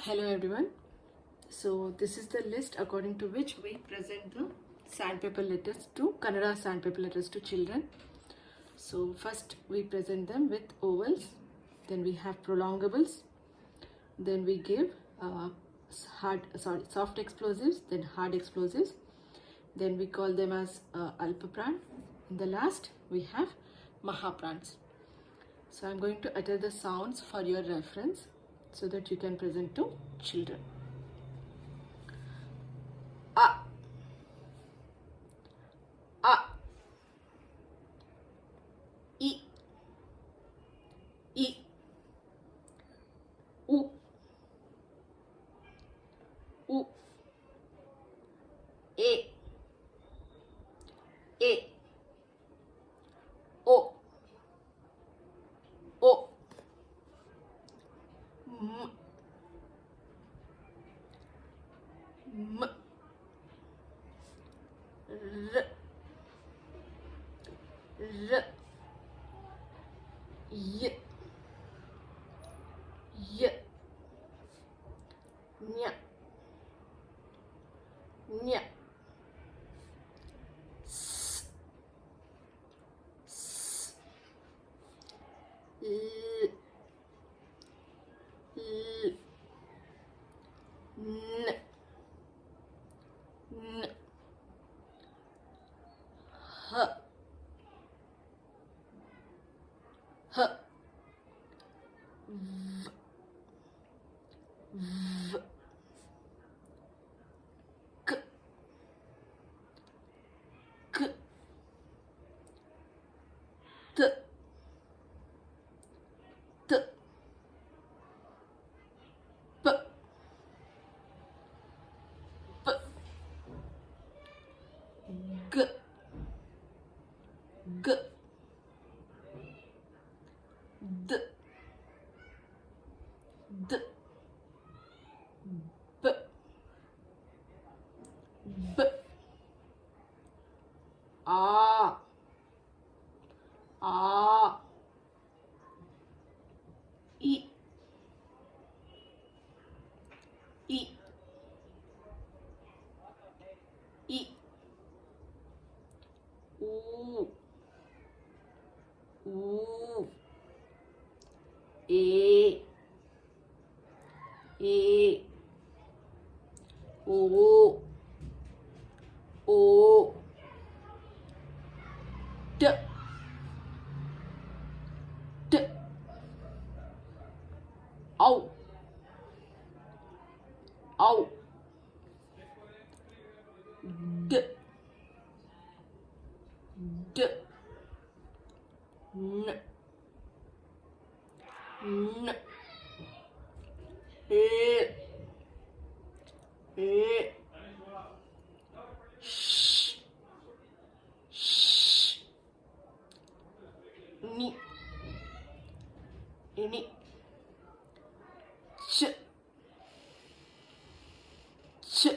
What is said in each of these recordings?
Hello everyone. So this is the list according to which we present the sandpaper letters to Kannada sandpaper letters to children. So first we present them with ovals, then we have prolongables, then we give soft explosives, then hard explosives, then we call them as alpapran. In the last we have mahaprans. So I'm going to utter the sounds for your reference so that you can present to children. A, a, I, I, U, U, E, O, O, M, M, R, R, Y, Y, Nya, Nya, S, S, L, L, N, N, H, H, V, V, K, K, T, T, P, P, G, G, D, D, B, B, A, I, I, U, U, E, O, O, T, T, Au, Au, D, D, N, N, E, Sh, Sh, Ni, Ni, Ch, Ch,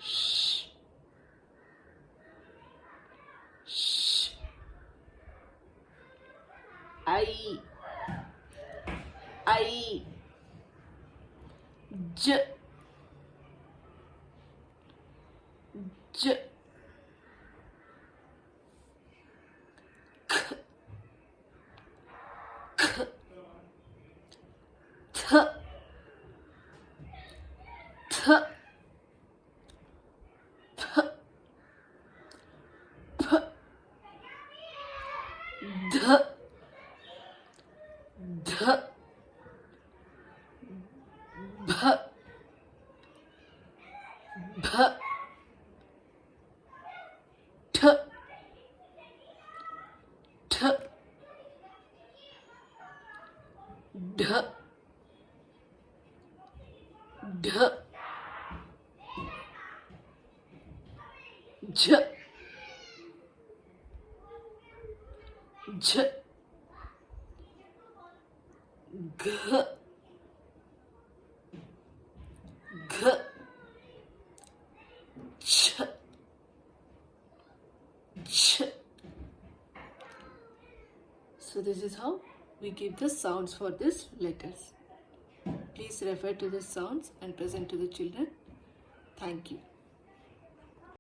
Sh, Sh, I, J, J, K, K, T, T, P, P, D, D, B, B, T, T, D, D, J, J, G, G, Ch, Ch. So this is how we give the sounds for these letters. Please refer to the sounds and present to the children. Thank you.